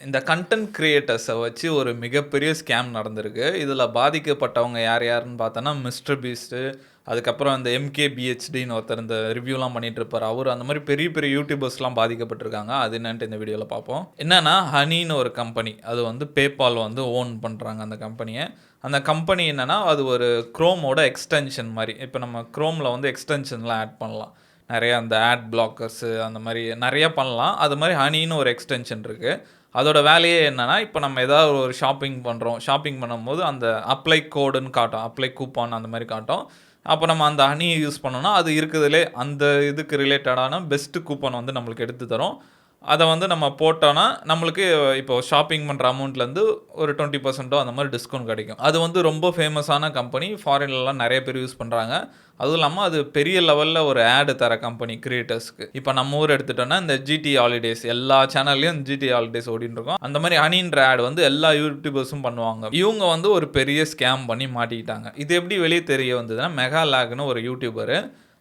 இந்த கண்டென்ட் கிரியேட்டர்ஸை வச்சு ஒரு மிகப்பெரிய ஸ்கேம் நடந்திருக்கு. இதில் பாதிக்கப்பட்டவங்க யார் யாருன்னு பார்த்தோன்னா மிஸ்டர் பீஸ்ட்டு, அதுக்கப்புறம் இந்த MKBHDன்னு ஒருத்தர் இந்த ரிவ்யூலாம் பண்ணிட்டு இருப்பார். அவர் அந்த மாதிரி பெரிய பெரிய யூடியூபர்ஸ்லாம் பாதிக்கப்பட்டிருக்காங்க. அது என்னன்ட்டு இந்த வீடியோவில் பார்ப்போம். என்னன்னா ஹனின்னு ஒரு கம்பெனி, அது வந்து பேபால் வந்து ஓன் பண்ணுறாங்க அந்த கம்பெனியை. அந்த கம்பெனி என்னன்னா அது ஒரு குரோமோட எக்ஸ்டென்ஷன் மாதிரி. இப்போ நம்ம குரோமில் வந்து எக்ஸ்டென்ஷன்லாம் ஆட் பண்ணலாம். நிறைய அந்த ஆட் பிளாக்கர்ஸு அந்த மாதிரி நிறைய பண்ணலாம். அது மாதிரி ஹனின்னு ஒரு எக்ஸ்டென்ஷன் இருக்குது. அதோட வேலையே என்னன்னா, இப்போ நம்ம ஏதாவது ஒரு ஷாப்பிங் பண்ணுறோம். ஷாப்பிங் பண்ணும்போது அந்த அப்ளை கோடுன்னு காட்டும். அப்ளை கூப்பான் அந்த மாதிரி காட்டும். அப்போ நம்ம அந்த ஹனியை யூஸ் பண்ணோம்னா, அது இருக்கிறதுலே அந்த இதுக்கு ரிலேட்டடான பெஸ்ட்டு கூப்பன் வந்து நம்மளுக்கு எடுத்து தரும். அதை வந்து நம்ம போட்டோன்னா நம்மளுக்கு இப்போ ஷாப்பிங் பண்ணுற அமௌண்ட்லேருந்து ஒரு 20% அந்த மாதிரி டிஸ்கவுண்ட் கிடைக்கும். அது வந்து ரொம்ப ஃபேமஸான கம்பெனி. ஃபாரின்லலாம் நிறைய பேர் யூஸ் பண்ணுறாங்க. அதுவும் இல்லாமல் அது பெரிய லெவலில் ஒரு ஆடு தர கம்பெனி கிரியேட்டர்ஸ்க்கு. இப்போ நம்ம ஊர் எடுத்துட்டோன்னா இந்த ஜிடி ஹாலிடேஸ் எல்லா சேனல்லையும் ஜிடி ஹாலிடேஸ் ஓடின்னு இருக்கும். அந்த மாதிரி ஹனின்ற ஆட் வந்து எல்லா யூடியூபர்ஸும் பண்ணுவாங்க. இவங்க வந்து ஒரு பெரிய ஸ்கேம் பண்ணி மாட்டிக்கிட்டாங்க. இது எப்படி வெளியே தெரிய வந்ததுன்னா, மெகா லேக்னு ஒரு யூடியூபரு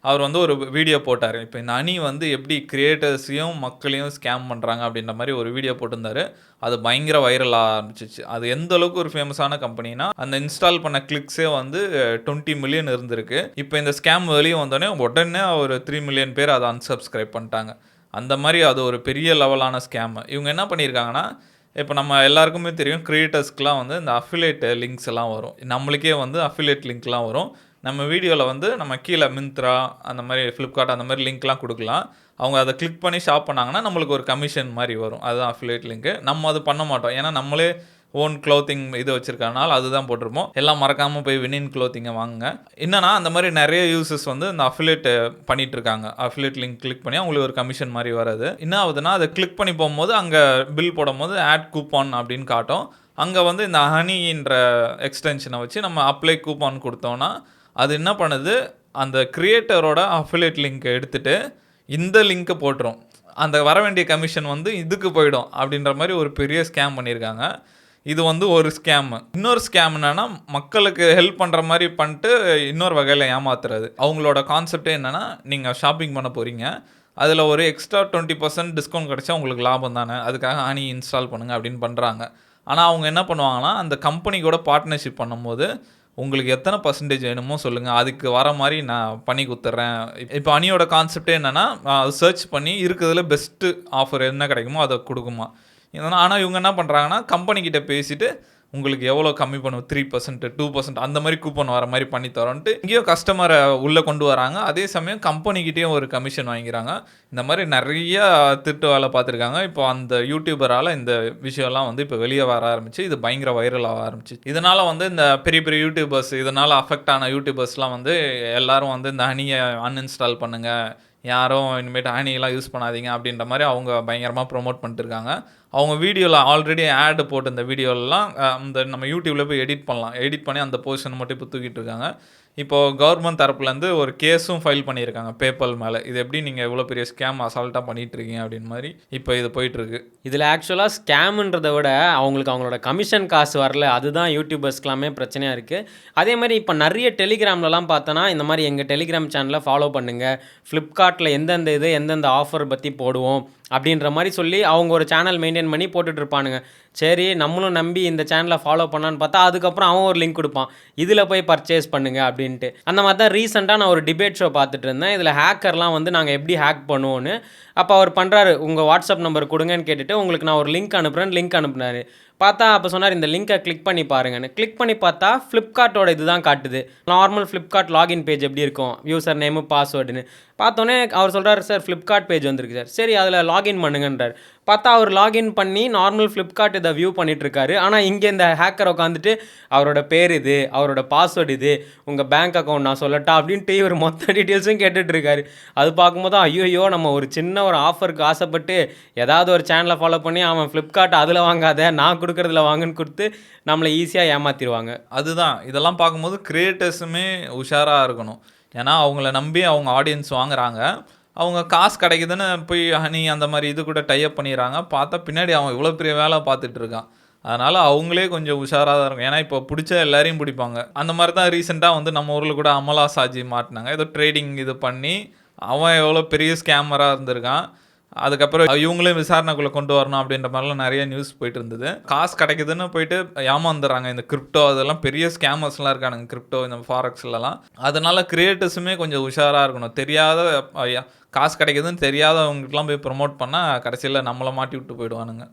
அவர் வந்து ஒரு வீடியோ போட்டார். இப்போ இந்த அணி வந்து எப்படி கிரியேட்டர்ஸையும் மக்களையும் ஸ்கேம் பண்ணுறாங்க அப்படின்ற மாதிரி ஒரு வீடியோ போட்டிருந்தாரு. அது பயங்கர வைரல் ஆரம்பிச்சிச்சு. அது எந்த அளவுக்கு ஒரு ஃபேமஸான கம்பெனினா, அந்த இன்ஸ்டால் பண்ண கிளிக்ஸே வந்து 20 மில்லியன் இருந்திருக்கு. இப்போ இந்த ஸ்கேம் வெளியே வந்தோடனே உடனே ஒரு 3 மில்லியன் பேர் அதை அன்சப்ஸ்கிரைப் பண்ணிட்டாங்க. அந்த மாதிரி அது ஒரு பெரிய லெவலான ஸ்கேம். இவங்க என்ன பண்ணியிருக்காங்கன்னா, இப்போ நம்ம எல்லாருக்குமே தெரியும் கிரியேட்டர்ஸ்க்குலாம் வந்து இந்த அஃபிலேட் லிங்க்ஸ் எல்லாம் வரும். நம்மளுக்கே வந்து அஃபிலேட் லிங்க்லாம் வரும். நம்ம வீடியோவில் வந்து நம்ம கீழே மிந்த்ரா அந்த மாதிரி ஃப்ளிப்கார்ட் அந்த மாதிரி லிங்க்லாம் கொடுக்கலாம். அவங்க அதை கிளிக் பண்ணி ஷாப் பண்ணாங்கன்னா நம்மளுக்கு ஒரு கமிஷன் மாதிரி வரும். அதுதான் அஃபிலேட் லிங்க்கு. நம்ம அது பண்ண மாட்டோம். ஏன்னா நம்மளே ஓன் க்ளோத்திங் இது வச்சுருக்கனால அதுதான் போட்டிருப்போம். எல்லாம் மறக்காமல் போய் வினின் க்ளோத்திங்கை வாங்குங்க. என்னன்னா அந்த மாதிரி நிறைய யூசர்ஸ் வந்து இந்த அஃபிலேட் பண்ணிகிட்டு இருக்காங்க. அஃபிலேட் லிங்க் கிளிக் பண்ணி அவங்களுக்கு ஒரு கமிஷன் மாதிரி வராது. என்ன ஆகுதுன்னா, அதை கிளிக் பண்ணி போகும்போது அங்கே பில் போடும்போது ஆட் கூப்பான் அப்படின்னு காட்டும். அங்கே வந்து இந்த ஹனின்ற எக்ஸ்டென்ஷனை வச்சு நம்ம அப்ளை கூப்பான் கொடுத்தோன்னா அது என்ன பண்ணுது, அந்த கிரியேட்டரோட அஃபிலேட் லிங்க்கை எடுத்துகிட்டு இந்த லிங்க்கை போட்டுரும். அந்த வர வேண்டிய கமிஷன் வந்து இதுக்கு போயிடும் அப்படின்ற மாதிரி ஒரு பெரிய ஸ்கேம் பண்ணியிருக்காங்க. இது வந்து ஒரு ஸ்கேம். இன்னொரு ஸ்கேம் என்னென்னா, மக்களுக்கு ஹெல்ப் பண்ணுற மாதிரி பண்ணிட்டு இன்னொரு வகையில் ஏமாத்துறது. அவங்களோட கான்செப்டே என்னென்னா, நீங்கள் ஷாப்பிங் பண்ண போகிறீங்க, அதில் ஒரு எக்ஸ்ட்ரா 20% டிஸ்கவுண்ட் கிடச்சா உங்களுக்கு லாபம் தானே, அதுக்காக ஹனி இன்ஸ்டால் பண்ணுங்கள் அப்படின்னு பண்ணுறாங்க. ஆனால் அவங்க என்ன பண்ணுவாங்கன்னா, அந்த கம்பெனி கூட பார்ட்னர்ஷிப் பண்ணும்போது உங்களுக்கு எத்தனை பர்சன்டேஜ் வேணுமோ சொல்லுங்கள், அதுக்கு வர மாதிரி நான் பண்ணி கொடுத்துட்றேன். இப்போ அணியோட கான்செப்டே என்னென்னா, சர்ச் பண்ணி இருக்கிறதுல பெஸ்ட்டு ஆஃபர் என்ன கிடைக்குமோ அதை கொடுக்குமா. ஆனால் இவங்க என்ன பண்ணுறாங்கன்னா, கம்பெனிக்கிட்ட பேசிவிட்டு உங்களுக்கு எவ்வளோ கம்மி பண்ணுவோம், 3%, 2% அந்த மாதிரி கூப்பன் வர மாதிரி பண்ணி தரோன்ட்டு இங்கேயோ கஸ்டமரை உள்ளே கொண்டு வராங்க. அதே சமயம் கம்பெனிக்கிட்டேயும் ஒரு கமிஷன் வாங்கிக்கிறாங்க. இந்த மாதிரி நிறைய திருட்டு வேலை பார்த்துருக்காங்க. இப்போ அந்த யூடியூபரால் இந்த விஷயம்லாம் வந்து இப்போ வெளியே வர ஆரம்பிச்சு, இது பயங்கர வைரல் ஆக ஆரம்பிச்சு. இதனால் வந்து இந்த பெரிய பெரிய யூடியூபர்ஸ், இதனால் அஃபெக்ட் ஆன யூடியூபர்ஸ்லாம் வந்து எல்லாரும் வந்து இந்த ஹனியை அன்இன்ஸ்டால் பண்ணுங்கள், யாரும் இனிமேட்டு ஹனியெல்லாம் யூஸ் பண்ணாதீங்க அப்படின்ற மாதிரி அவங்க பயங்கரமாக ப்ரொமோட் பண்ணிட்டுருக்காங்க. அவங்க வீடியோவில் ஆல்ரெடி ஆடு போட்டு இந்த வீடியோலாம் இந்த நம்ம யூடியூப்பில் போய் எடிட் பண்ணலாம். எடிட் பண்ணி அந்த போர்ஷன் மட்டும் இப்போ தூக்கிட்டு இருக்காங்க. இப்போது கவர்மெண்ட் தரப்புலேருந்து ஒரு கேஸும் ஃபைல் பண்ணியிருக்காங்க பேபால் மேலே. இது எப்படி நீங்கள் எவ்வளோ பெரிய ஸ்கேம் அசால்ட்டாக பண்ணிகிட்டு இருக்கீங்க அப்படின்னு மாதிரி இப்போ இது போயிட்டுருக்கு. இதில் ஆக்சுவலாக ஸ்கேமுன்றதை விட அவங்களுக்கு அவங்களோட கமிஷன் காசு வரல, அதுதான் யூடியூபர்ஸ்க்கெல்லாமே பிரச்சனையாக இருக்குது. அதே மாதிரி இப்போ நிறைய டெலிகிராம்லலாம் பார்த்தோன்னா, இந்த மாதிரி எங்கள் டெலிகிராம் சேனலை ஃபாலோ பண்ணுங்கள், ஃப்ளிப்கார்ட்டில் எந்தெந்த ஆஃபர் பற்றி போடுவோம் அப்படின்ற மாதிரி சொல்லி அவங்க ஒரு சேனல் மெயின்டைன் பண்ணி போட்டுட்ருப்பானுங்க. சரி, நம்மளும் நம்பி இந்த சேனலை ஃபாலோ பண்ணான்னு பார்த்தா அதுக்கப்புறம் அவன் ஒரு லிங்க் கொடுப்பான், இதில் போய் பர்ச்சேஸ் பண்ணுங்க அப்படின்ட்டு. அந்த மாதிரி தான் ரீசெண்டாக நான் ஒரு டிபேட் ஷோ பார்த்துட்டு இருந்தேன். இதில் ஹேக்கர்லாம் வந்து நாங்கள் எப்படி ஹேக் பண்ணுவோன்னு. அப்போ அவர் பண்ணுறாரு, உங்கள் வாட்ஸ்அப் நம்பர் கொடுங்கன்னு கேட்டுட்டு உங்களுக்கு நான் ஒரு லிங்க் அனுப்புனாரு. பார்த்தா அப்போ சொன்னார், இந்த லிங்க்கை கிளிக் பண்ணி பாருங்கன்னு. கிளிக் பண்ணி பார்த்தா ஃப்ளிப்கார்ட்டோட இது தான் காட்டுது. நார்மல் ஃப்ளிப்கார்ட் லாகின் பேஜ் எப்படி இருக்கும், யூசர் நேமு பாஸ்வேர்டுன்னு. பார்த்தோன்னே அவர் சொல்கிறார், சார் ஃப்ளிப்கார்ட் பேஜ் வந்திருக்கு சார். சரி, அதில் லாகின் பண்ணுங்கன்றார். பார்த்தா அவர் லாகின் பண்ணி நார்மல் ஃப்ளிப்கார்ட் இதை வியூ பண்ணிகிட்ருக்காரு. ஆனால் இங்கே இந்த ஹேக்கர் உட்காந்துட்டு அவரோட பேர் இது, அவரோட பாஸ்வேர்டு இது, உங்கள் பேங்க் அக்கௌண்ட் நான் சொல்லட்டா அப்படின்ட்டு இவர் மொத்த டீட்டெயில்ஸும் கேட்டுட்ருக்காரு. அது பார்க்கும்போது ஐயோ, நம்ம ஒரு சின்ன ஒரு ஆஃபருக்கு ஆசைப்பட்டு ஏதாவது ஒரு சேனலை ஃபாலோ பண்ணி அவன் ஃப்ளிப்கார்ட் அதில் வாங்காத, நான் கொடுக்குறதுல வாங்கன்னு கொடுத்து நம்மளை ஈஸியாக ஏமாற்றிடுவாங்க. அதுதான் இதெல்லாம் பார்க்கும்போது கிரியேட்டர்ஸுமே உஷாராக இருக்கணும். ஏன்னா அவங்கள நம்பி அவங்க ஆடியன்ஸ் வாங்குறாங்க. அவங்க காசு கிடைக்குதுன்னு போய் ஹனி அந்த மாதிரி இது கூட டைப் பண்ணிடுறாங்க. பார்த்தா பின்னாடி அவன் இவ்வளோ பெரிய வேலை பார்த்துட்டு இருக்கான். அதனால் அவங்களே கொஞ்சம் உஷாராக தான் இருக்கும். ஏன்னா இப்போ பிடிச்ச எல்லாரையும் பிடிப்பாங்க. அந்த மாதிரி தான் ரீசெண்டாக வந்து நம்ம ஊரில் கூட அமலா சாஜி மாட்டினாங்க. ஏதோ ட்ரேடிங் இது பண்ணி அவன் எவ்வளோ பெரிய ஸ்கேமராக இருந்திருக்கான். அதுக்கப்புறம் இவங்களையும் விசாரணைக்குள்ளே கொண்டு வரணும் அப்படின்ற மாதிரிலாம் நிறைய நியூஸ் போயிட்டு இருந்தது. காசு கிடைக்குதுன்னு போயிட்டு ஏமாந்துடுறாங்க. இந்த கிரிப்டோ அதெல்லாம் பெரிய ஸ்கேமர்ஸ்லாம் இருக்கானுங்க கிரிப்டோ இந்த ஃபாரெக்ஸ்லலாம். அதனால கிரியேட்டர்ஸுமே கொஞ்சம் உஷாராக இருக்கணும். தெரியாத காசு கிடைக்குதுன்னு தெரியாதவங்களுக்குலாம் போய் ப்ரொமோட் பண்ணால் கடைசியில் நம்மளை மாட்டி விட்டு போயிடுவானுங்க.